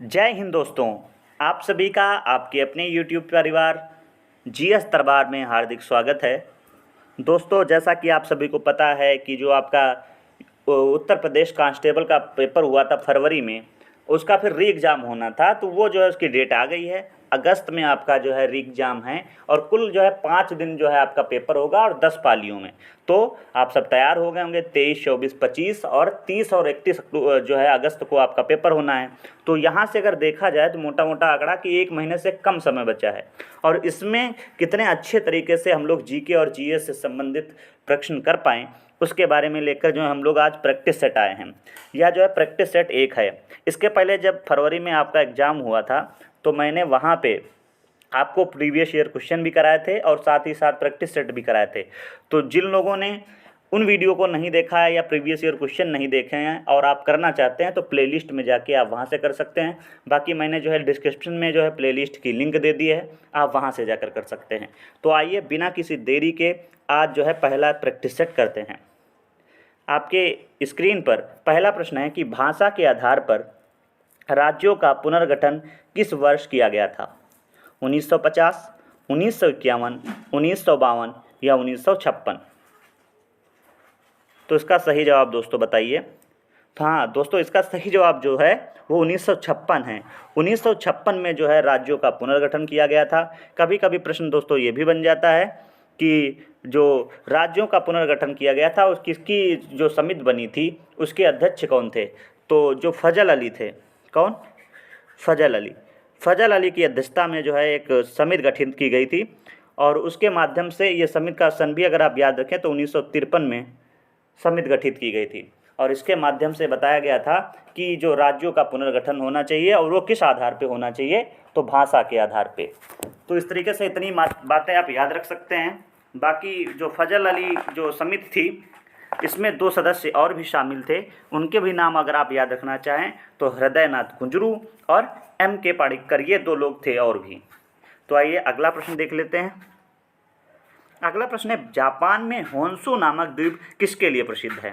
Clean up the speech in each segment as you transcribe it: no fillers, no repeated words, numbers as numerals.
जय हिंद दोस्तों। आप सभी का आपके अपने YouTube परिवार जीएस दरबार में हार्दिक स्वागत है। दोस्तों, जैसा कि आप सभी को पता है कि जो आपका उत्तर प्रदेश कांस्टेबल का पेपर हुआ था फरवरी में, उसका फिर री एग्ज़ाम होना था, तो वो जो है उसकी डेट आ गई है। अगस्त में आपका जो है री एग्ज़ाम है और कुल जो है 5 दिन जो है आपका पेपर होगा और 10 पालियों में। तो आप सब तैयार हो गए होंगे। 23, 24, 25 और 30 और 31 जो है अगस्त को आपका पेपर होना है। तो यहाँ से अगर देखा जाए तो मोटा मोटा आंकड़ा कि 1 महीने से कम समय बचा है और इसमें कितने अच्छे तरीके से हम लोग जीके और जीएस से संबंधित प्रश्न कर पाएँ, उसके बारे में लेकर जो है हम लोग आज प्रैक्टिस सेट आए हैं। यह जो है प्रैक्टिस सेट 1 है। इसके पहले जब फरवरी में आपका एग्ज़ाम हुआ था तो मैंने वहाँ पे आपको प्रीवियस ईयर क्वेश्चन भी कराए थे और साथ ही साथ प्रैक्टिस सेट भी कराए थे। तो जिन लोगों ने उन वीडियो को नहीं देखा है या प्रीवियस ईयर क्वेश्चन नहीं देखे हैं और आप करना चाहते हैं तो प्लेलिस्ट में जाके आप वहाँ से कर सकते हैं। बाकी मैंने जो है डिस्क्रिप्शन में जो है प्लेलिस्ट की लिंक दे दी है, आप वहाँ से जाकर कर सकते हैं। तो आइए बिना किसी देरी के आज जो है पहला प्रैक्टिस सेट करते हैं। आपके स्क्रीन पर पहला प्रश्न है कि भाषा के आधार पर राज्यों का पुनर्गठन किस वर्ष किया गया था? 1950, 1951, 1952 या 1956? तो इसका सही जवाब दोस्तों बताइए। तो हाँ दोस्तों, इसका सही जवाब जो है वो 1956 है। 1956 में जो है राज्यों का पुनर्गठन किया गया था। कभी कभी प्रश्न दोस्तों ये भी बन जाता है कि जो राज्यों का पुनर्गठन किया गया था उस किसकी जो समिति बनी थी उसके अध्यक्ष कौन थे? तो जो फजल अली थे। कौन? फजल अली। फजल अली की अध्यक्षता में जो है एक समिति गठित की गई थी और उसके माध्यम से ये समिति का सन भी अगर आप याद रखें तो 1953 में समिति गठित की गई थी और इसके माध्यम से बताया गया था कि जो राज्यों का पुनर्गठन होना चाहिए और वो किस आधार पे होना चाहिए, तो भाषा के आधार पे। तो इस तरीके से इतनी बातें आप याद रख सकते हैं। बाकी जो फजल अली जो समिति थी इसमें 2 सदस्य और भी शामिल थे, उनके भी नाम अगर आप याद रखना चाहें तो हृदयनाथ कुंजरू और M.K. पाडिक्कर, ये 2 लोग थे और भी। तो आइए अगला प्रश्न देख लेते हैं। अगला प्रश्न है, जापान में होन्शु नामक द्वीप किसके लिए प्रसिद्ध है?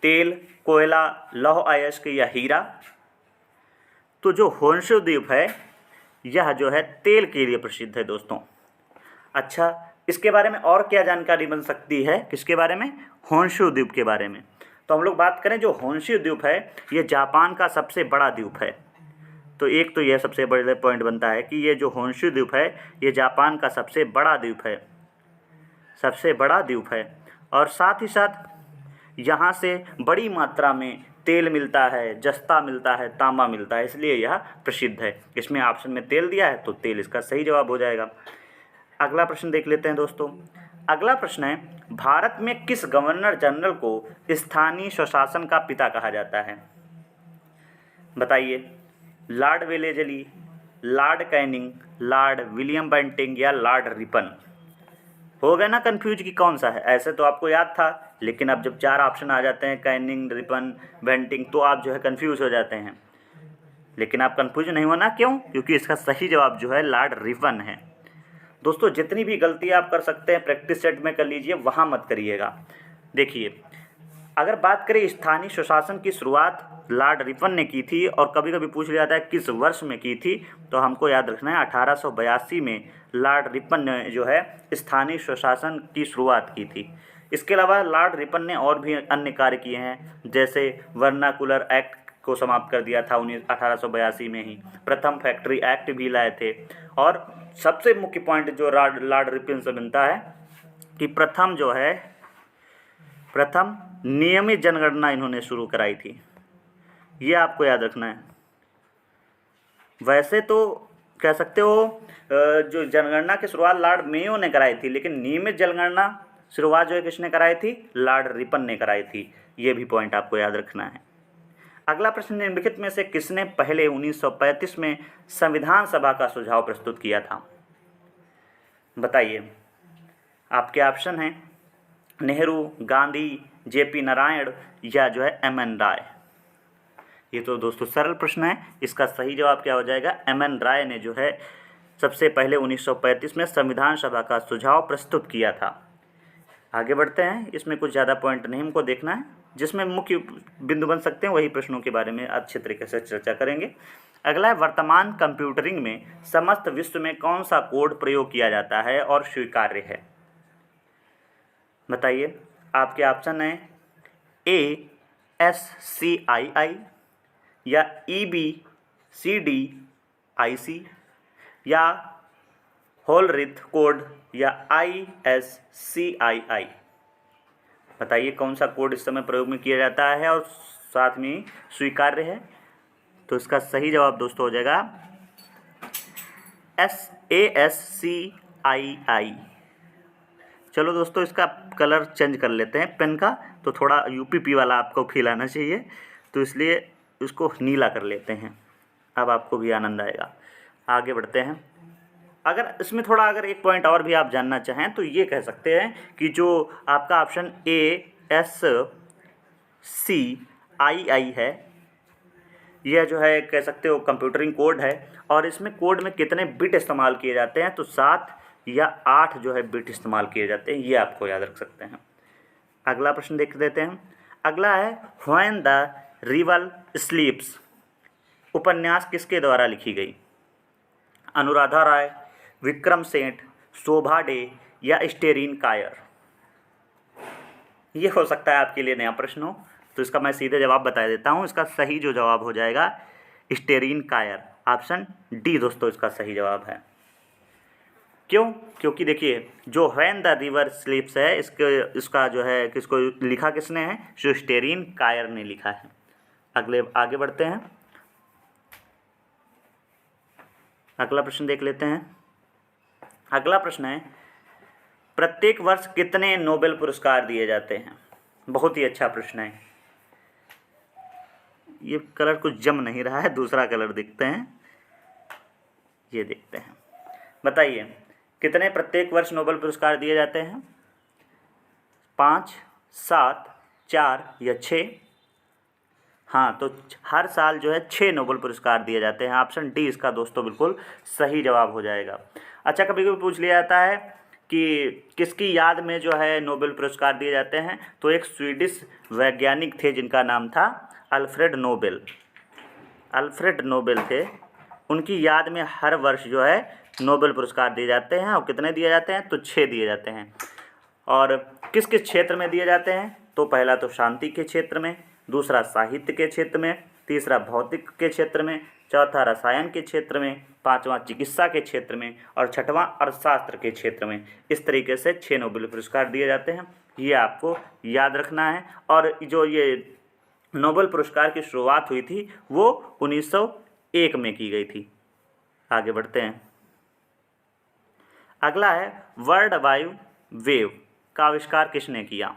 तेल, कोयला, लौह अयस्क या हीरा? तो जो होन्शु द्वीप है यह जो है तेल के लिए प्रसिद्ध है दोस्तों। अच्छा, इसके बारे में और क्या जानकारी बन सकती है? किसके बारे में? होन्शु द्वीप के बारे में। तो हम लोग बात करें, जो होन्शु द्वीप है ये जापान का सबसे बड़ा द्वीप है। तो एक तो यह सबसे बड़ा पॉइंट बनता है कि ये जो होन्शु द्वीप है ये जापान का सबसे बड़ा द्वीप है, सबसे बड़ा द्वीप है। और साथ ही साथ यहाँ से बड़ी मात्रा में तेल मिलता है, जस्ता मिलता है, तांबा मिलता है, इसलिए यह प्रसिद्ध है। इसमें ऑप्शन में तेल दिया है तो तेल इसका सही जवाब हो जाएगा। अगला प्रश्न देख लेते हैं दोस्तों। अगला प्रश्न है, भारत में किस गवर्नर जनरल को स्थानीय स्वशासन का पिता कहा जाता है? बताइए। Lord Wellesley, Lord Canning, Lord William Bentinck या लॉर्ड रिपन? हो गया ना कंफ्यूज कि कौन सा है? ऐसे तो आपको याद था, लेकिन अब जब 4 ऑप्शन आ जाते हैं, कैनिंग, रिपन, बेंटिंग, तो आप जो है कंफ्यूज हो जाते हैं। लेकिन आप कंफ्यूज नहीं होना, क्यों? क्योंकि इसका सही जवाब जो है लॉर्ड रिपन है। दोस्तों, जितनी भी गलती आप कर सकते हैं प्रैक्टिस सेट में कर लीजिए, वहाँ मत करिएगा। देखिए, अगर बात करें स्थानीय स्वशासन की शुरुआत लॉर्ड रिपन ने की थी और कभी कभी पूछ लिया जाता है किस वर्ष में की थी, तो हमको याद रखना है 1882 में लॉर्ड रिपन ने जो है स्थानीय स्वशासन की शुरुआत की थी। इसके अलावा लॉर्ड रिपन ने और भी अन्य कार्य किए हैं, जैसे वर्नाकुलर एक्ट को समाप्त कर दिया था 1882 में ही, प्रथम फैक्ट्री एक्ट भी लाए थे और सबसे मुख्य पॉइंट जो लॉर्ड रिपन से बनता है कि प्रथम नियमित जनगणना इन्होंने शुरू कराई थी। ये आपको याद रखना है। वैसे तो कह सकते हो जो जनगणना की शुरुआत लॉर्ड मेयो ने कराई थी, लेकिन नियमित जनगणना शुरुआत जो है किसने कराई थी? लॉर्ड रिपन ने कराई थी। ये भी पॉइंट आपको याद रखना है। अगला प्रश्न, निम्नलिखित में से किसने पहले 1935 में संविधान सभा का सुझाव प्रस्तुत किया था? बताइए। आपके ऑप्शन हैं नेहरू, गांधी, JP नारायण या जो है MN राय। ये तो दोस्तों सरल प्रश्न है, इसका सही जवाब क्या हो जाएगा? MN राय ने जो है सबसे पहले 1935 में संविधान सभा का सुझाव प्रस्तुत किया था। आगे बढ़ते हैं। इसमें कुछ ज़्यादा पॉइंट नहीं हमको देखना है, जिसमें मुख्य बिंदु बन सकते हैं वही प्रश्नों के बारे में अच्छे तरीके से चर्चा करेंगे। अगला है, वर्तमान कंप्यूटरिंग में समस्त विश्व में कौन सा कोड प्रयोग किया जाता है और स्वीकार्य है? बताइए। आपके ऑप्शन हैं ASCII या EBCDIC या होलरिथ कोड या ISCII। बताइए कौन सा कोड इस समय प्रयोग में किया जाता है और साथ में स्वीकार्य है? तो इसका सही जवाब दोस्तों हो जाएगा ASCII। चलो दोस्तों, इसका कलर चेंज कर लेते हैं पेन का, तो थोड़ा UPP वाला आपको फील आना चाहिए, तो इसलिए इसको नीला कर लेते हैं। अब आपको भी आनंद आएगा। आगे बढ़ते हैं। अगर इसमें थोड़ा अगर एक पॉइंट और भी आप जानना चाहें तो ये कह सकते हैं कि जो आपका ऑप्शन ASCII है, यह जो है कह सकते हो कंप्यूटरिंग कोड है, और इसमें कोड में कितने बिट इस्तेमाल किए जाते हैं? तो 7 या 8 जो है बिट इस्तेमाल किए जाते हैं, ये आपको याद रख सकते हैं। अगला प्रश्न देख लेते हैं। अगला है, व्हेन द रिवर स्लीप्स उपन्यास किसके द्वारा लिखी गई? अनुराधा राय, विक्रम सेठ, शोभा डे या स्टेरीन कायर? ये हो सकता है आपके लिए नया प्रश्न हो, तो इसका मैं सीधे जवाब बता देता हूँ। इसका सही जो जवाब हो जाएगा स्टेरीन कायर। ऑप्शन डी दोस्तों इसका सही जवाब है। क्यों? क्योंकि देखिए, जो व्हेन द रिवर स्लीप्स है, इसका जो है किसको लिखा किसने है? जो स्टेरीन कायर ने लिखा है। आगे बढ़ते हैं। अगला प्रश्न देख लेते हैं। अगला प्रश्न है, प्रत्येक वर्ष कितने नोबेल पुरस्कार दिए जाते हैं? बहुत ही अच्छा प्रश्न है। ये कलर कुछ जम नहीं रहा है, दूसरा कलर देखते हैं। ये देखते हैं। बताइए कितने प्रत्येक वर्ष नोबेल पुरस्कार दिए जाते हैं? 5, 7, 4 या 6? हाँ, तो हर साल जो है 6 नोबेल पुरस्कार दिए जाते हैं। ऑप्शन डी इसका दोस्तों बिल्कुल सही जवाब हो जाएगा। अच्छा, कभी कभी पूछ लिया जाता है कि किसकी याद में जो है नोबेल पुरस्कार दिए जाते हैं? तो एक स्वीडिश वैज्ञानिक थे जिनका नाम था अल्फ्रेड नोबेल। अल्फ्रेड नोबेल थे, उनकी याद में हर वर्ष जो है नोबेल पुरस्कार दिए जाते हैं। और कितने दिए जाते हैं? तो 6 दिए जाते हैं। और किस किस क्षेत्र में दिए जाते हैं? तो पहला तो शांति के क्षेत्र में, दूसरा साहित्य के क्षेत्र में, तीसरा भौतिक के क्षेत्र में, चौथा रसायन के क्षेत्र में, पांचवा चिकित्सा के क्षेत्र में और छठवां अर्थशास्त्र के क्षेत्र में। इस तरीके से 6 नोबेल पुरस्कार दिए जाते हैं, ये आपको याद रखना है। और जो ये नोबेल पुरस्कार की शुरुआत हुई थी वो 1901 में की गई थी। आगे बढ़ते हैं। अगला है, वर्ल्ड वाइड वेव का आविष्कार किसने किया?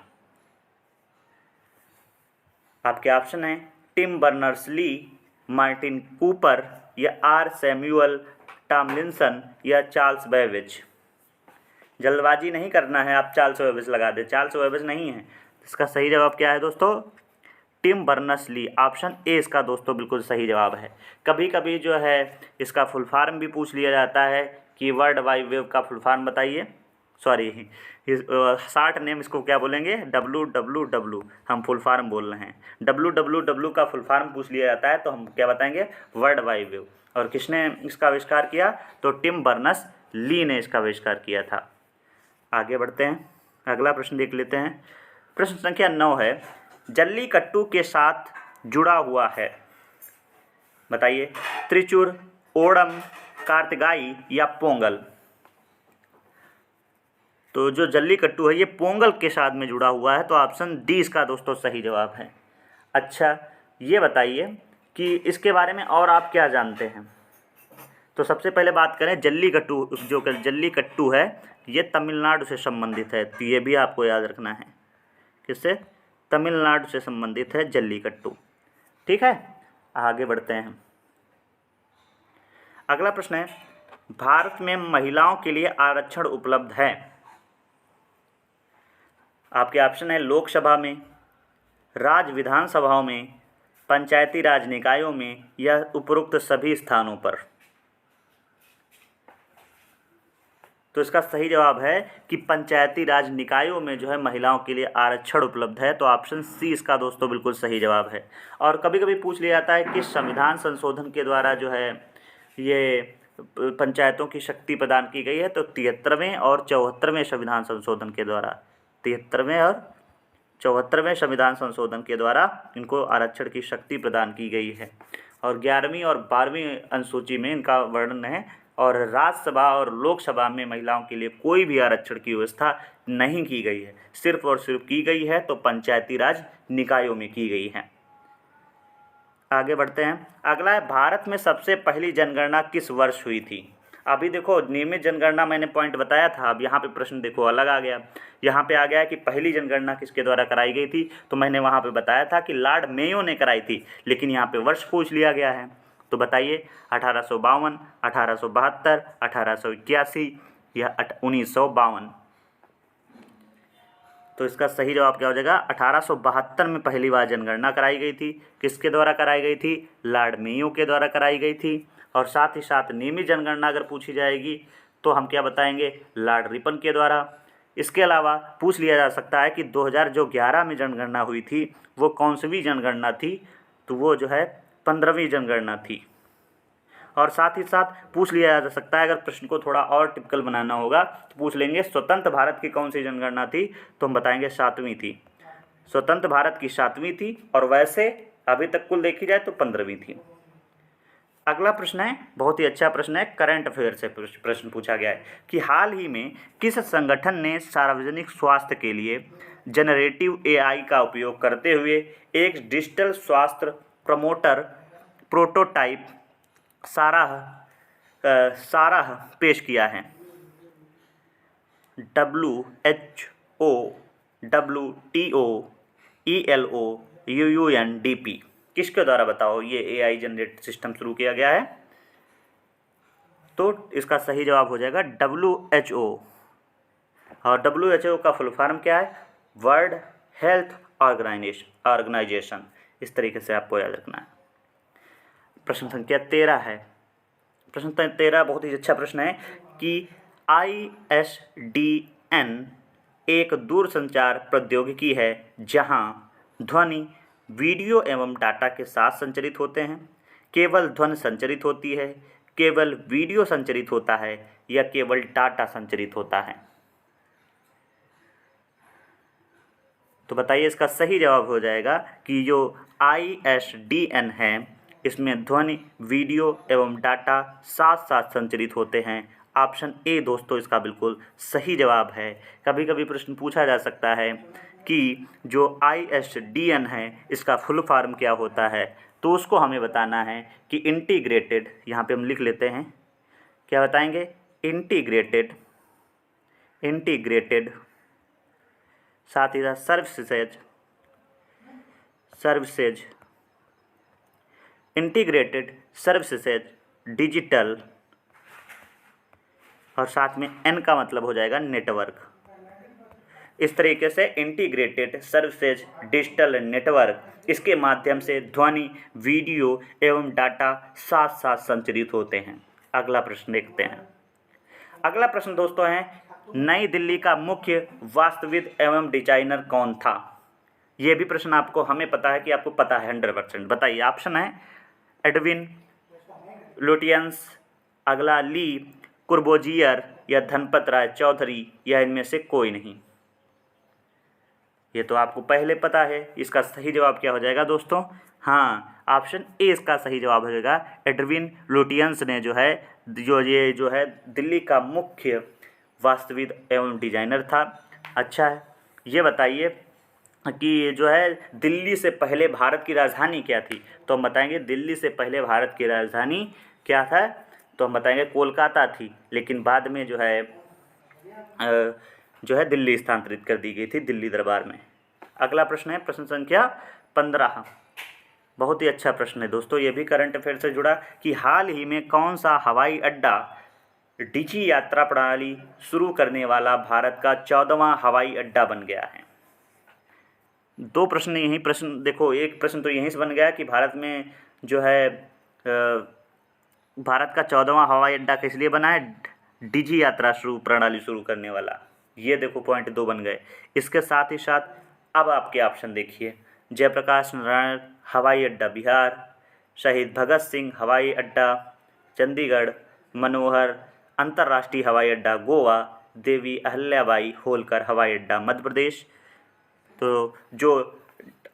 आपके ऑप्शन हैं टिम बर्नर्स-ली, मार्टिन कूपर या आर सैमुअल टॉमलिंसन या चार्ल्स बेबेज। जल्दबाजी नहीं करना है, आप चार्ल्स बेबेज लगा दें। चार्ल्स बेबेज नहीं है। इसका सही जवाब क्या है दोस्तों? Tim Berners-Lee. ऑप्शन ए इसका दोस्तों बिल्कुल सही जवाब है। कभी कभी जो है इसका फुल फॉर्म भी पूछ लिया जाता है कि वर्ल्ड वाइड वेव का फुल फॉर्म बताइए। सॉरी, शॉर्ट नेम इसको क्या बोलेंगे? WWW। हम फुल फॉर्म बोल रहे हैं। WWW का फुल फॉर्म पूछ लिया जाता है तो हम क्या बताएंगे? World wide wave. और किसने इसका आविष्कार किया? तो टिम बर्नर्स-ली ने इसका आविष्कार किया था। आगे बढ़ते हैं। अगला प्रश्न देख लेते हैं। प्रश्न संख्या 9 है, जल्लीकट्टू के साथ जुड़ा हुआ है। बताइए, त्रिचूर, ओणम, कार्तिगाई या पोंगल? तो जो जल्लीकट्टू है ये पोंगल के साथ में जुड़ा हुआ है, तो ऑप्शन डी इसका दोस्तों सही जवाब है। अच्छा, ये बताइए कि इसके बारे में और आप क्या जानते हैं? तो सबसे पहले बात करें जल्लीकट्टू, जो जल्लीकट्टू है ये तमिलनाडु से संबंधित है, तो ये भी आपको याद रखना है। किससे? तमिलनाडु से संबंधित है जल्लीकट्टू। ठीक है, आगे बढ़ते हैं। अगला प्रश्न है, भारत में महिलाओं के लिए आरक्षण उपलब्ध है? आपके ऑप्शन है लोकसभा में, राज्य विधानसभाओं में, पंचायती राज निकायों में या उपरोक्त सभी स्थानों पर। तो इसका सही जवाब है कि पंचायती राज निकायों में जो है महिलाओं के लिए आरक्षण उपलब्ध है। तो ऑप्शन सी इसका दोस्तों बिल्कुल सही जवाब है। और कभी कभी पूछ लिया जाता है कि संविधान संशोधन के द्वारा जो है ये पंचायतों की शक्ति प्रदान की गई है। तो 73वें और 74वें संविधान संशोधन के द्वारा, 73वें और 74वें संविधान संशोधन के द्वारा इनको आरक्षण की शक्ति प्रदान की गई है। और 11वीं और 12वीं अनुसूची में इनका वर्णन है। और राज्यसभा और लोकसभा में महिलाओं के लिए कोई भी आरक्षण की व्यवस्था नहीं की गई है, सिर्फ और सिर्फ की गई है तो पंचायती राज निकायों में की गई है। आगे बढ़ते हैं। अगला है, भारत में सबसे पहली जनगणना किस वर्ष हुई थी? अभी देखो नियमित जनगणना मैंने पॉइंट बताया था, अब यहाँ पे प्रश्न देखो अलग आ गया। यहाँ पे आ गया है कि पहली जनगणना किसके द्वारा कराई गई थी, तो मैंने वहाँ पे बताया था कि लॉर्ड मेयो ने कराई थी, लेकिन यहाँ पे वर्ष पूछ लिया गया है। तो बताइए 1852, 1872, 1881 या 1952। तो इसका सही जवाब क्या हो जाएगा? 1872 में पहली बार जनगणना कराई गई थी। किसके द्वारा कराई गई थी? लॉर्ड मेयो के द्वारा कराई गई थी। और साथ ही साथ नियमित जनगणना अगर पूछी जाएगी तो हम क्या बताएंगे? लॉर्ड रिपन के द्वारा। इसके अलावा पूछ लिया जा सकता है कि 2011 में जनगणना हुई थी वो कौन सी जनगणना थी? तो वो जो है 15वीं जनगणना थी। और साथ ही साथ पूछ लिया जा सकता है, अगर प्रश्न को थोड़ा और टिपिकल बनाना होगा तो पूछ लेंगे स्वतंत्र भारत की कौन सी जनगणना थी, तो हम बताएंगे 7वीं थी। स्वतंत्र भारत की 7वीं थी और वैसे अभी तक कुल देखी जाए तो 15वीं थी। अगला प्रश्न है, बहुत ही अच्छा प्रश्न है, करंट अफेयर से प्रश्न पूछा गया है कि हाल ही में किस संगठन ने सार्वजनिक स्वास्थ्य के लिए जनरेटिव एआई का उपयोग करते हुए एक डिजिटल स्वास्थ्य प्रमोटर प्रोटोटाइप साराह पेश किया है? WHO, WTO, ELO, UUNDP किसके द्वारा बताओ ये एआई जनरेट सिस्टम शुरू किया गया है? तो इसका सही जवाब हो जाएगा WHO। और WHO का फुल फॉर्म क्या है? World Health Organization. इस तरीके से आपको याद रखना है। प्रश्न संख्या 13 है। प्रश्न 13 बहुत ही अच्छा प्रश्न है कि ISDN एक दूरसंचार प्रौद्योगिकी है जहां ध्वनि, वीडियो एवं डाटा के साथ संचरित होते हैं, केवल ध्वनि संचरित होती है, केवल वीडियो संचरित होता है या केवल डाटा संचरित होता है? तो बताइए इसका सही जवाब हो जाएगा कि जो ISDN है इसमें ध्वनि, वीडियो एवं डाटा साथ साथ संचरित होते हैं। ऑप्शन ए दोस्तों इसका बिल्कुल सही जवाब है। कभी कभी प्रश्न पूछा जा सकता है कि जो ISDN है इसका फुल फॉर्म क्या होता है, तो उसको हमें बताना है कि इंटीग्रेटेड, यहाँ पे हम लिख लेते हैं, क्या बताएंगे? इंटीग्रेटेड साथ ही साथ सर्विसेज इंटीग्रेटेड सर्विसेज डिजिटल, और साथ में एन का मतलब हो जाएगा नेटवर्क। इस तरीके से इंटीग्रेटेड सर्विसेज डिजिटल नेटवर्क, इसके माध्यम से ध्वनि, वीडियो एवं डाटा साथ साथ संचरित होते हैं। अगला प्रश्न देखते हैं। अगला प्रश्न दोस्तों है, नई दिल्ली का मुख्य वास्तुविद एवं डिजाइनर कौन था? ये भी प्रश्न आपको, हमें पता है कि आपको पता है 100%। बताइए। ऑप्शन है एडविन लुटियंस, अगला ली कुर्बोजियर या धनपत राय चौधरी, या इनमें से कोई नहीं। ये तो आपको पहले पता है। इसका सही जवाब क्या हो जाएगा दोस्तों? हाँ, ऑप्शन ए इसका सही जवाब हो जाएगा। एडविन लुटियंस ने जो है दिल्ली का मुख्य वास्तुविद एवं डिजाइनर था। अच्छा है, ये बताइए कि जो है दिल्ली से पहले भारत की राजधानी क्या थी? तो हम बताएंगे दिल्ली से पहले भारत की राजधानी क्या था? तो हम बताएंगे कोलकाता थी, लेकिन बाद में जो है दिल्ली स्थानांतरित कर दी गई थी, दिल्ली दरबार में। अगला प्रश्न है प्रश्न संख्या 15। बहुत ही अच्छा प्रश्न है दोस्तों, ये भी करंट अफेयर से जुड़ा कि हाल ही में कौन सा हवाई अड्डा डिजी यात्रा प्रणाली शुरू करने वाला भारत का 14वां हवाई अड्डा बन गया है? दो प्रश्न यही प्रश्न देखो, एक प्रश्न तो यहीं से बन गया कि भारत में जो है भारत का 14वां हवाई अड्डा किस लिए बना है? डिजी यात्रा प्रणाली शुरू करने वाला। ये देखो पॉइंट 2 बन गए। इसके साथ ही साथ अब आपके ऑप्शन देखिए, जयप्रकाश नारायण हवाई अड्डा बिहार, शहीद भगत सिंह हवाई अड्डा चंडीगढ़, मनोहर अंतर्राष्ट्रीय हवाई अड्डा गोवा, देवी अहल्याबाई होलकर हवाई अड्डा मध्य प्रदेश। तो जो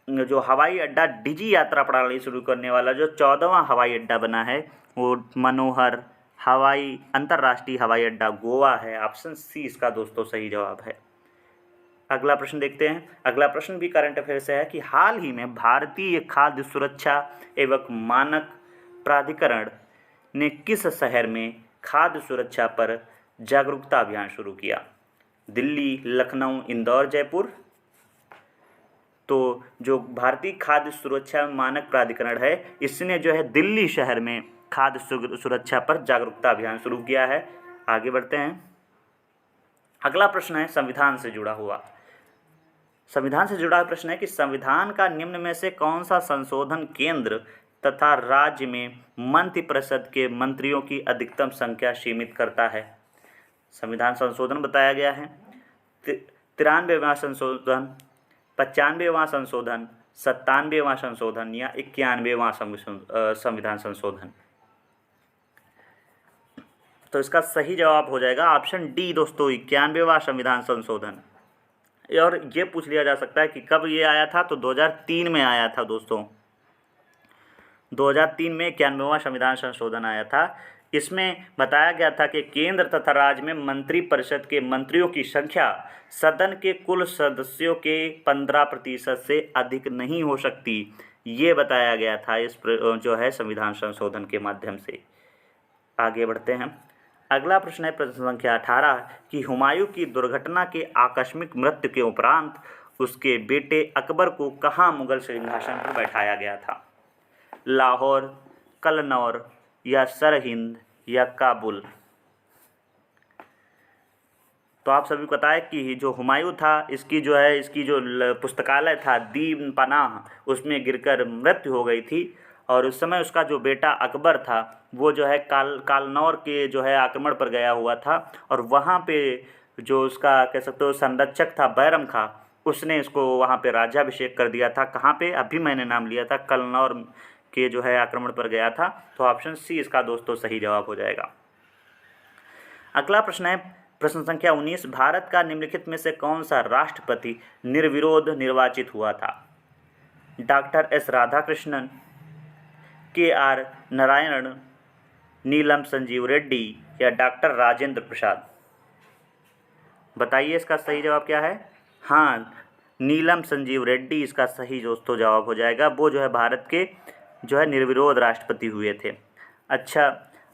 जो हवाई अड्डा डिजी यात्रा प्रणाली शुरू करने वाला जो 14वां हवाई अड्डा बना है वो मनोहर अंतर्राष्ट्रीय हवाई अड्डा गोवा है। ऑप्शन सी इसका दोस्तों सही जवाब है। अगला प्रश्न देखते हैं। अगला प्रश्न भी करंट अफेयर से है कि हाल ही में भारतीय खाद्य सुरक्षा एवं मानक प्राधिकरण ने किस शहर में खाद्य सुरक्षा पर जागरूकता अभियान शुरू किया? दिल्ली, लखनऊ, इंदौर, जयपुर। तो जो भारतीय खाद्य सुरक्षा मानक प्राधिकरण है इसने जो है दिल्ली शहर में खाद्य सुरक्षा पर जागरूकता अभियान शुरू किया है। आगे बढ़ते हैं। अगला प्रश्न है संविधान से जुड़ा हुआ। संविधान से जुड़ा प्रश्न है कि संविधान का निम्न में से कौन सा संशोधन केंद्र तथा राज्य में मंत्रिपरिषद के मंत्रियों की अधिकतम संख्या सीमित करता है? संविधान संशोधन बताया गया है 93वां संशोधन, 95वां संशोधन, 97वां संशोधन या 91वां संविधान संशोधन। तो इसका सही जवाब हो जाएगा ऑप्शन डी दोस्तों, 91वां संविधान संशोधन। और ये पूछ लिया जा सकता है कि कब ये आया था, तो 2003 में आया था दोस्तों। 2003 में 91वां संविधान संशोधन आया था। इसमें बताया गया था कि केंद्र तथा राज्य में मंत्रिपरिषद के मंत्रियों की संख्या सदन के कुल सदस्यों के 15% से अधिक नहीं हो सकती। ये बताया गया था इस जो है संविधान संशोधन के माध्यम से। आगे बढ़ते हैं। अगला प्रश्न है प्रश्न संख्या 18 कि हुमायूं की दुर्घटना के आकस्मिक मृत्यु के उपरांत उसके बेटे अकबर को कहाँ मुगल सिंहासन पर बैठाया गया था? लाहौर, कन्नौज या सरहिंद या काबुल। तो आप सभी को पता है कि जो हुमायूं था इसकी जो पुस्तकालय था दीन पनाह, उसमें गिरकर मृत्यु हो गई थी। और उस समय उसका जो बेटा अकबर था वो जो है कालनौर के जो है आक्रमण पर गया हुआ था। और वहाँ पे जो उसका कह सकते हो संरक्षक था बैरम खां, उसने इसको वहाँ पे राज्याभिषेक कर दिया था। कहाँ पे? अभी मैंने नाम लिया था, कलनौर के जो है आक्रमण पर गया था। तो ऑप्शन सी इसका दोस्तों सही जवाब हो जाएगा। अगला प्रश्न है प्रश्न संख्या 19 भारत का निम्नलिखित में से कौन सा राष्ट्रपति निर्विरोध निर्वाचित हुआ था? Doctor S Radhakrishnan, K R. Narayan, Neelam Sanjiva Reddy या डॉक्टर राजेंद्र प्रसाद। बताइए इसका सही जवाब क्या है? हाँ, नीलम संजीव रेड्डी इसका सही दोस्तों जवाब हो जाएगा। वो जो है भारत के जो है निर्विरोध राष्ट्रपति हुए थे। अच्छा,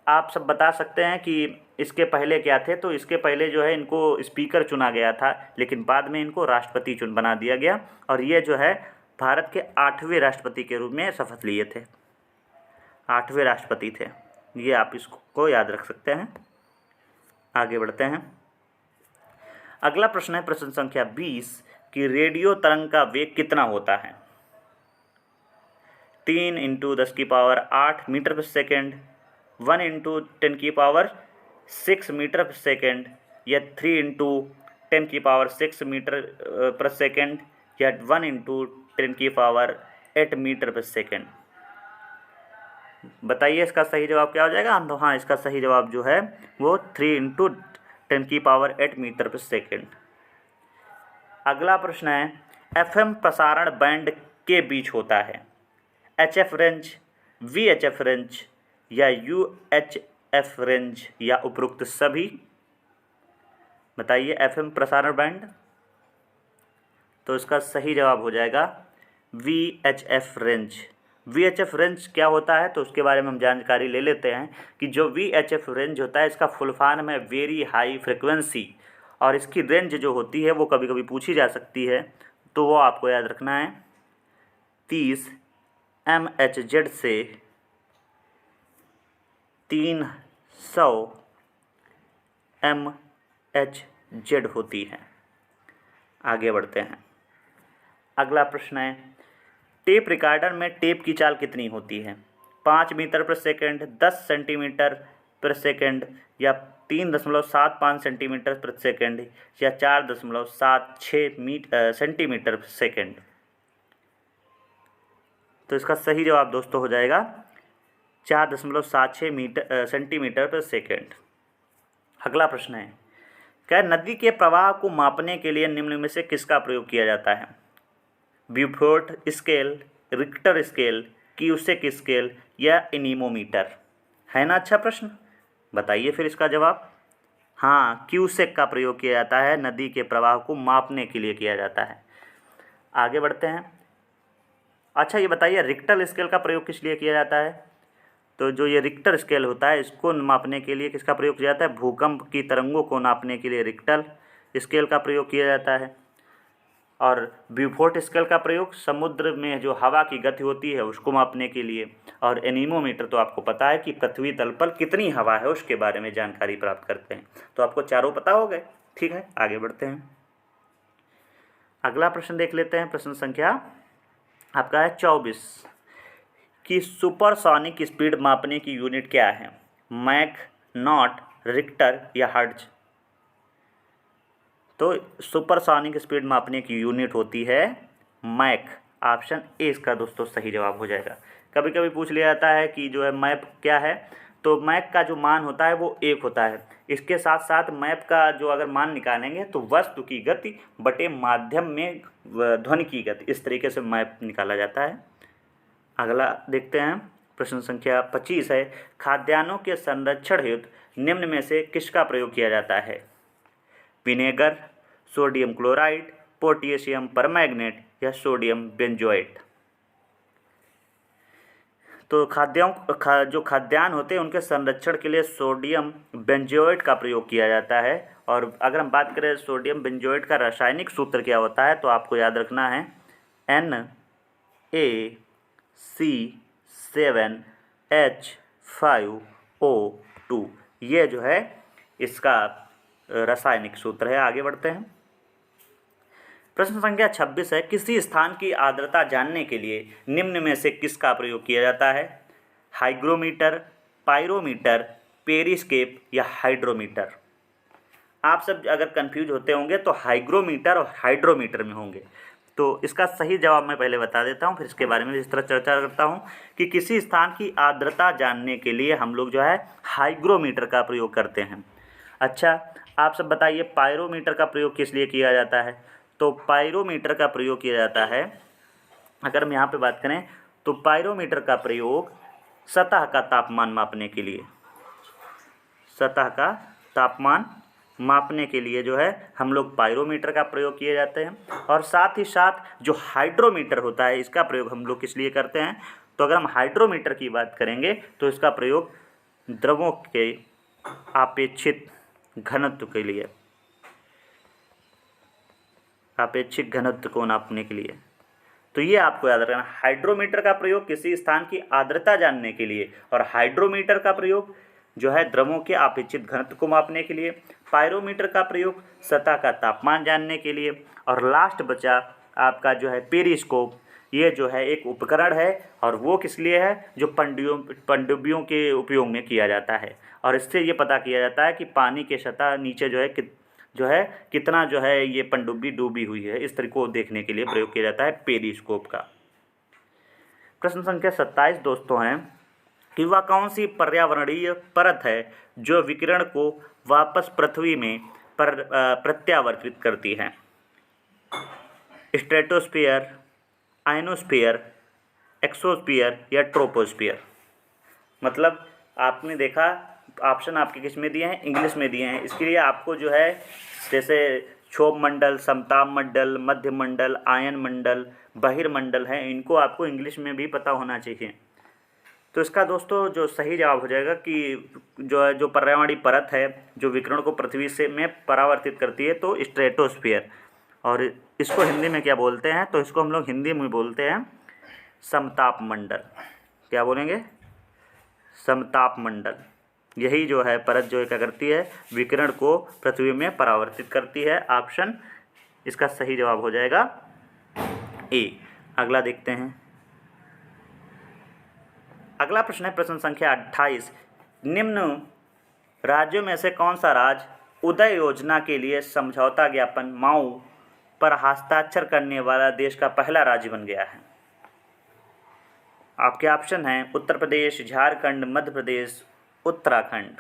आप सब बता सकते हैं कि इसके पहले क्या थे? तो इसके पहले जो है इनको स्पीकर चुना गया था, लेकिन बाद में इनको राष्ट्रपति बना दिया गया। और ये जो है भारत के 8वें राष्ट्रपति के रूप में शपथ लिए थे। 8वें राष्ट्रपति थे ये, आप इसको याद रख सकते हैं। आगे बढ़ते हैं। अगला प्रश्न है प्रश्न संख्या 20 कि रेडियो तरंग का वेग कितना होता है? 3 × 10⁸ मीटर पर सेकेंड, 1 × 10⁶ मीटर पर सेकेंड या 3 × 10⁶ मीटर पर सेकेंड या 1 × 10⁸ मीटर पर सेकेंड। बताइए इसका सही जवाब क्या हो जाएगा? तो हाँ, इसका सही जवाब जो है वो 3 × 10⁸ मीटर पर सेकेंड। अगला प्रश्न है FM प्रसारण बैंड के बीच होता है? HF रेंज, VHF रेंज या UHF रेंज या उपरोक्त सभी। बताइए FM प्रसारण बैंड। तो इसका सही जवाब हो जाएगा VHF रेंज। VHF रेंज क्या होता है तो उसके बारे में हम जानकारी ले लेते हैं कि जो VHF रेंज होता है इसका फुल फॉर्म है वेरी हाई फ्रिक्वेंसी। और इसकी रेंज जो होती है वो कभी कभी पूछी जा सकती है, तो वो आपको याद रखना है 30 MHz से 300 MHz होती है। आगे बढ़ते हैं। अगला प्रश्न है टेप रिकॉर्डर में टेप की चाल कितनी होती है? 5 मीटर पर सेकेंड, 10 सेंटीमीटर पर सेकेंड या 3.75 सेंटीमीटर प्रति सेकंड या 4.76 सेंटीमीटर प्रति सेकंड। तो इसका सही जवाब दोस्तों हो जाएगा 4.76 सेंटीमीटर प्रति सेकंड। अगला प्रश्न है, क्या नदी के प्रवाह को मापने के लिए निम्न में से किसका प्रयोग किया जाता है? Beaufort scale, Richter scale, cusec scale या एनीमोमीटर? है ना अच्छा प्रश्न, बताइए फिर इसका जवाब। हाँ, क्यूसेक का प्रयोग किया जाता है, नदी के प्रवाह को मापने के लिए किया जाता है। आगे बढ़ते हैं। अच्छा ये बताइए, रिक्टर स्केल का प्रयोग किस लिए किया जाता है? तो जो ये रिक्टर स्केल होता है इसको मापने के लिए किसका प्रयोग किया जाता है? भूकंप की तरंगों को नापने के लिए रिक्टर स्केल का प्रयोग किया जाता है। और ब्यूफोर्ट स्केल का प्रयोग समुद्र में जो हवा की गति होती है उसको मापने के लिए। और एनीमोमीटर तो आपको पता है कि पृथ्वी तल पर कितनी हवा है उसके बारे में जानकारी प्राप्त करते हैं। तो आपको चारों पता हो गए, ठीक है, आगे बढ़ते हैं। अगला प्रश्न देख लेते हैं। प्रश्न संख्या आपका है 24 कि सुपरसोनिक स्पीड मापने की यूनिट क्या है? मैक, नॉट, रिक्टर या हर्ट्ज? तो सुपरसोनिक स्पीड मापने की यूनिट होती है मैक। ऑप्शन ए इसका दोस्तों सही जवाब हो जाएगा। कभी कभी पूछ लिया जाता है कि जो है मैप क्या है, तो मैक का जो मान होता है वो 1 होता है। इसके साथ साथ मैप का जो अगर मान निकालेंगे तो वस्तु की गति बटे माध्यम में ध्वनि की गति, इस तरीके से मैप निकाला जाता है। अगला देखते हैं। प्रश्न संख्या 25 है, खाद्यान्नों के संरक्षण हेतु निम्न में से किसका प्रयोग किया जाता है? Vinegar, sodium chloride, potassium permanganate या सोडियम बेंजोएट? तो जो खाद्यान्न होते हैं उनके संरक्षण के लिए सोडियम बेंजोएट का प्रयोग किया जाता है। और अगर हम बात करें सोडियम बेंजोएट का रासायनिक सूत्र क्या होता है, तो आपको याद रखना है NaC7H5O2। ये जो है इसका रासायनिक सूत्र है। आगे बढ़ते हैं। प्रश्न संख्या 26 है, किसी स्थान की आर्द्रता जानने के लिए निम्न में से किसका प्रयोग किया जाता है? हाइग्रोमीटर, पायरोमीटर, पेरिस्कोप या हाइड्रोमीटर? आप सब अगर कंफ्यूज होते होंगे तो हाइग्रोमीटर और हाइड्रोमीटर में होंगे। तो इसका सही जवाब मैं पहले बता देता हूँ, फिर इसके बारे में इस तरह चर्चा करता हूँ कि किसी स्थान की आर्द्रता जानने के लिए हम लोग जो है हाइग्रोमीटर का प्रयोग करते हैं। अच्छा आप सब बताइए, पायरोमीटर का प्रयोग किस लिए किया जाता है? तो पायरोमीटर का प्रयोग किया जाता है, अगर हम यहाँ पे बात करें तो पायरोमीटर का प्रयोग सतह का तापमान मापने के लिए, सतह का तापमान मापने के लिए जो है हम लोग पायरोमीटर का प्रयोग किए जाते हैं। और साथ ही साथ जो हाइड्रोमीटर होता है इसका प्रयोग हम लोग किस लिए करते हैं? तो अगर हम हाइड्रोमीटर की बात करेंगे तो इसका प्रयोग द्रवों के आपेक्षिक घनत्व के लिए, आपेक्षिक घनत्व को नापने के लिए। तो ये आपको याद रखना, हाइड्रोमीटर का प्रयोग किसी स्थान की आर्द्रता जानने के लिए और हाइड्रोमीटर का प्रयोग जो है द्रवों के अपेक्षित घनत्व को मापने के लिए, पायरोमीटर का प्रयोग सतह का तापमान जानने के लिए, और लास्ट बचा आपका जो है पेरिस्कोप। ये जो है एक उपकरण है और वो किस लिए है? जो पनडुब्बियों के उपयोग में किया जाता है। और इससे ये पता किया जाता है कि पानी के सतह नीचे जो है कितना जो है ये पनडुब्बी डूबी हुई है, इस तरीके को देखने के लिए प्रयोग किया जाता है पेरिस्कोप का। प्रश्न संख्या 27 दोस्तों हैं कि वह कौन सी पर्यावरणीय परत है जो विकिरण को वापस पृथ्वी में प्रत्यावर्तित करती है? स्ट्रेटोस्फीयर, आयनोस्फीयर, एक्सोस्फीयर या ट्रोपोस्फीयर? मतलब आपने देखा ऑप्शन आपके किस में दिए हैं? इंग्लिश में दिए हैं। इसके लिए आपको जो है जैसे क्षोभ मंडल, समताप मंडल, मध्य मंडल, आयन मंडल, बहिर्मंडल हैं, इनको आपको इंग्लिश में भी पता होना चाहिए। तो इसका दोस्तों जो सही जवाब हो जाएगा कि जो पर्यावरणीय परत है जो विकिरण को पृथ्वी से में परावर्तित करती है, तो स्ट्रेटोस्फीयर। और इसको हिंदी में क्या बोलते हैं? तो इसको हम लोग हिंदी में बोलते हैं समताप मंडल। क्या बोलेंगे? समताप मंडल। यही जो है परत जो क्या करती है? विकिरण को पृथ्वी में परावर्तित करती है। ऑप्शन इसका सही जवाब हो जाएगा ए। अगला देखते हैं। अगला प्रश्न है प्रश्न संख्या 28, निम्न राज्यों में से कौन सा राज्य उदय योजना के लिए समझौता ज्ञापन माऊ पर हस्ताक्षर करने वाला देश का पहला राज्य बन गया है? आपके ऑप्शन हैं उत्तर प्रदेश, झारखंड, मध्य प्रदेश, उत्तराखंड।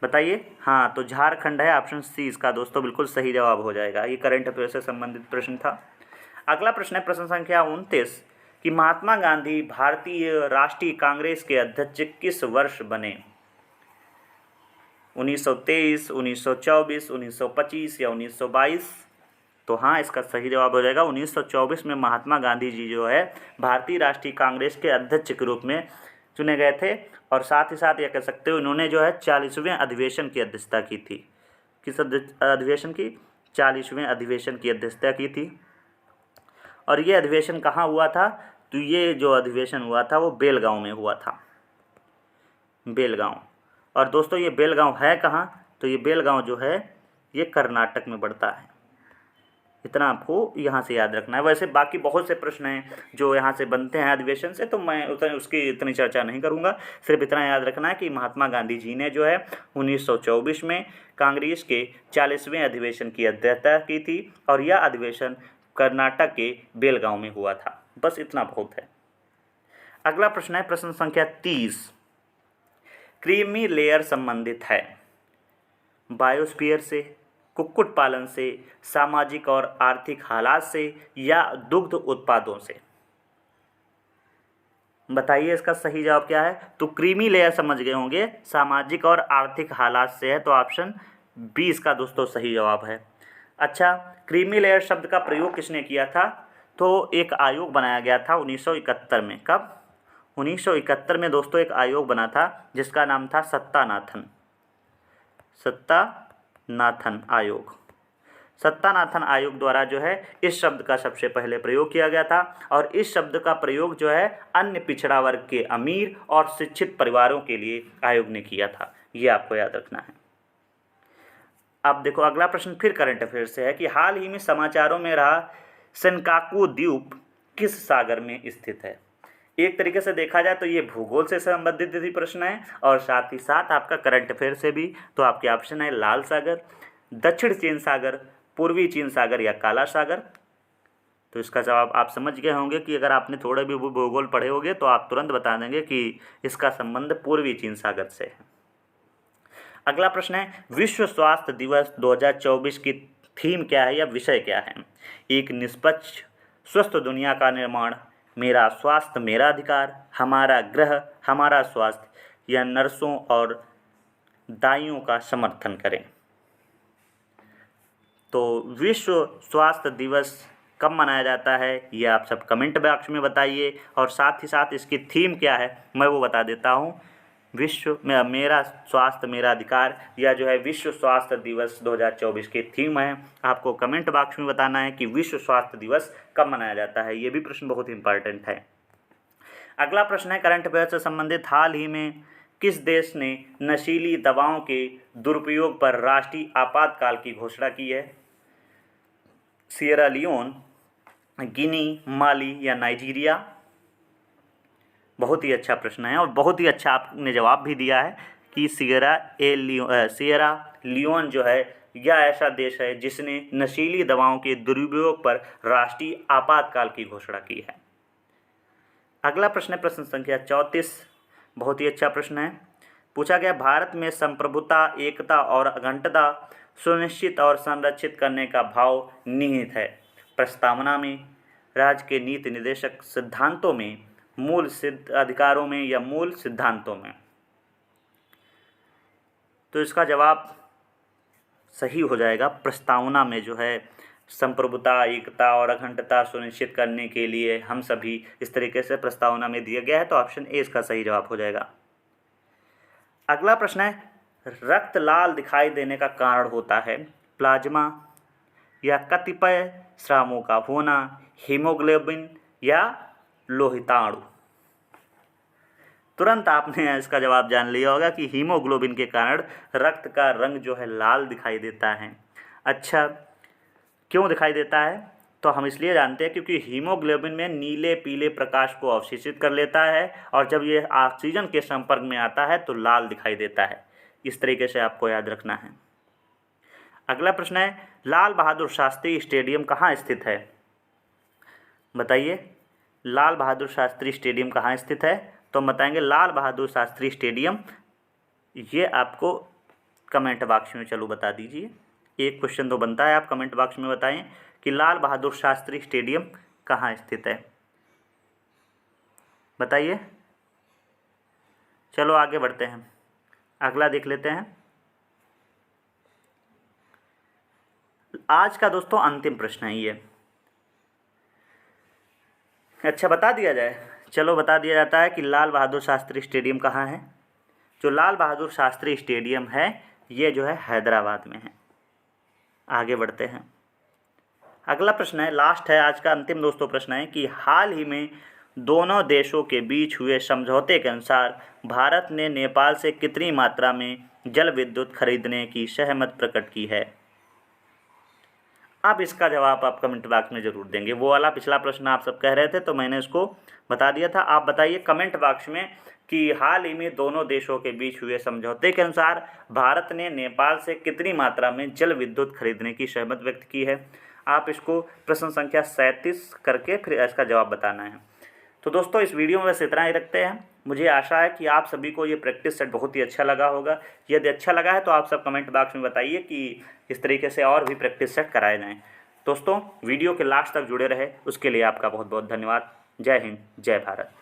बताइए। हाँ, तो झारखंड है, ऑप्शन सी इसका दोस्तों बिल्कुल सही जवाब हो जाएगा। ये करंट अफेयर से संबंधित प्रश्न था। अगला प्रश्न है प्रश्न संख्या 29 कि महात्मा गांधी भारतीय राष्ट्रीय कांग्रेस के अध्यक्ष किस वर्ष बने? 1923, 1924, 1925 या 1922? तो हाँ, इसका सही जवाब हो जाएगा 1924 में महात्मा गांधी जी जो है भारतीय राष्ट्रीय कांग्रेस के अध्यक्ष के रूप में चुने गए थे। और साथ ही साथ यह कह सकते हो इन्होंने जो है 40वें अधिवेशन की अध्यक्षता की थी। किस अधिवेशन की? 40वें अधिवेशन की अध्यक्षता की थी। और ये अधिवेशन कहाँ हुआ था? तो ये जो अधिवेशन हुआ था वो बेलगांव में हुआ था, बेलगांव। और दोस्तों ये बेलगांव है कहाँ? तो ये बेलगांव जो है ये कर्नाटक में पड़ता है। इतना आपको यहाँ से याद रखना है। वैसे बाकी बहुत से प्रश्न हैं जो यहाँ से बनते हैं अधिवेशन से, तो मैं उसकी इतनी चर्चा नहीं करूँगा। सिर्फ इतना याद रखना है कि महात्मा गांधी जी ने जो है 1924 में कांग्रेस के 40वें अधिवेशन की अध्यक्षता की थी और यह अधिवेशन कर्नाटक के बेलगांव में हुआ था। बस इतना बहुत है। अगला प्रश्न है प्रश्न संख्या 30। क्रीमी लेयर संबंधित है बायोस्फीयर से, कुक्कुट पालन से, सामाजिक और आर्थिक हालात से या दुग्ध उत्पादों से? बताइए इसका सही जवाब क्या है। तो क्रीमी लेयर समझ गए होंगे, सामाजिक और आर्थिक हालात से है, तो ऑप्शन बी इसका दोस्तों सही जवाब है। अच्छा, क्रीमी लेयर शब्द का प्रयोग किसने किया था? तो एक आयोग बनाया गया था 1971 में। कब? 1971 में दोस्तों एक आयोग बना था जिसका नाम था सत्तानाथन आयोग। सत्तानाथन आयोग द्वारा जो है इस शब्द का सबसे पहले प्रयोग किया गया था और इस शब्द का प्रयोग जो है अन्य पिछड़ा वर्ग के अमीर और शिक्षित परिवारों के लिए आयोग ने किया था। ये आपको याद रखना है। अब देखो अगला प्रश्न फिर करंट अफेयर से है कि हाल ही में समाचारों में रहा सेनकाकू द्वीप किस सागर में स्थित है? एक तरीके से देखा जाए तो ये भूगोल से संबंधित भी प्रश्न है और साथ ही साथ आपका करंट अफेयर से भी। तो आपके ऑप्शन है लाल सागर, दक्षिण चीन सागर, पूर्वी चीन सागर या काला सागर। तो इसका जवाब आप समझ गए होंगे कि अगर आपने थोड़े भी भूगोल पढ़े होंगे तो आप तुरंत बता देंगे कि इसका संबंध पूर्वी चीन सागर से है। अगला प्रश्न है विश्व स्वास्थ्य दिवस 2024 की थीम क्या है या विषय क्या है? एक निष्पक्ष स्वस्थ दुनिया का निर्माण, मेरा स्वास्थ्य मेरा अधिकार, हमारा ग्रह हमारा स्वास्थ्य या नर्सों और दाइयों का समर्थन करें। तो विश्व स्वास्थ्य दिवस कब मनाया जाता है ये आप सब कमेंट बॉक्स में बताइए और साथ ही साथ इसकी थीम क्या है मैं वो बता देता हूँ। विश्व में मेरा स्वास्थ्य मेरा अधिकार या जो है विश्व स्वास्थ्य दिवस 2024 की थीम है। आपको कमेंट बॉक्स में बताना है कि विश्व स्वास्थ्य दिवस कब मनाया जाता है। ये भी प्रश्न बहुत इंपॉर्टेंट है। अगला प्रश्न है करंट अफेयर से संबंधित, हाल ही में किस देश ने नशीली दवाओं के दुरुपयोग पर राष्ट्रीय आपातकाल की घोषणा की है? सिएरा लियोन, गिनी, माली या नाइजीरिया? बहुत ही अच्छा प्रश्न है और बहुत ही अच्छा आपने जवाब भी दिया है कि सिएरा लियोन जो है यह ऐसा देश है जिसने नशीली दवाओं के दुरुपयोग पर राष्ट्रीय आपातकाल की घोषणा की है। अगला प्रश्न है प्रश्न संख्या 34। बहुत ही अच्छा प्रश्न है। पूछा गया भारत में संप्रभुता, एकता और अखंडता सुनिश्चित और संरक्षित करने का भाव निहित है प्रस्तावना में, राज्य के नीति निर्देशक सिद्धांतों में, मूल सिद्ध अधिकारों में या मूल सिद्धांतों में? तो इसका जवाब सही हो जाएगा प्रस्तावना में जो है संप्रभुता, एकता और अखंडता सुनिश्चित करने के लिए हम सभी इस तरीके से प्रस्तावना में दिया गया है। तो ऑप्शन ए इसका सही जवाब हो जाएगा। अगला प्रश्न है रक्त लाल दिखाई देने का कारण होता है प्लाज्मा या कतिपय स्रावों का होना, हीमोग्लोबिन या लोहिताणु? तुरंत आपने इसका जवाब जान लिया होगा कि हीमोग्लोबिन के कारण रक्त का रंग जो है लाल दिखाई देता है। अच्छा, क्यों दिखाई देता है? तो हम इसलिए जानते हैं क्योंकि हीमोग्लोबिन में नीले पीले प्रकाश को अवशोषित कर लेता है और जब ये ऑक्सीजन के संपर्क में आता है तो लाल दिखाई देता है। इस तरीके से आपको याद रखना है। अगला प्रश्न है, लाल बहादुर शास्त्री स्टेडियम कहाँ स्थित है? बताइए, लाल बहादुर शास्त्री स्टेडियम कहाँ स्थित है? तो हम बताएंगे लाल बहादुर शास्त्री स्टेडियम, ये आपको कमेंट बॉक्स में चलो बता दीजिए। एक क्वेश्चन तो बनता है, आप कमेंट बॉक्स में बताएं कि लाल बहादुर शास्त्री स्टेडियम कहाँ स्थित है। बताइए। चलो आगे बढ़ते हैं, अगला देख लेते हैं। आज का दोस्तों अंतिम प्रश्न है ये। अच्छा, बता दिया जाए। चलो बता दिया जाता है कि लाल बहादुर शास्त्री स्टेडियम कहाँ है। जो लाल बहादुर शास्त्री स्टेडियम है ये जो है हैदराबाद में है। आगे बढ़ते हैं। अगला प्रश्न है, लास्ट है आज का अंतिम दोस्तों प्रश्न है कि हाल ही में दोनों देशों के बीच हुए समझौते के अनुसार भारत ने नेपाल से कितनी मात्रा में जल विद्युत खरीदने की सहमति प्रकट की है? अब इसका जवाब आप कमेंट बॉक्स में ज़रूर देंगे। वो वाला पिछला प्रश्न आप सब कह रहे थे तो मैंने इसको बता दिया था। आप बताइए कमेंट बॉक्स में कि हाल ही में दोनों देशों के बीच हुए समझौते के अनुसार भारत ने नेपाल से कितनी मात्रा में जल विद्युत खरीदने की सहमति व्यक्त की है। आप इसको प्रश्न संख्या 37 करके फिर इसका जवाब बताना है। तो दोस्तों इस वीडियो में बस इतना ही रखते हैं। मुझे आशा है कि आप सभी को ये प्रैक्टिस सेट बहुत ही अच्छा लगा होगा। यदि अच्छा लगा है तो आप सब कमेंट बॉक्स में बताइए कि इस तरीके से और भी प्रैक्टिस सेट कराए जाएँ। दोस्तों वीडियो के लास्ट तक जुड़े रहे उसके लिए आपका बहुत बहुत धन्यवाद। जय हिंद, जय भारत।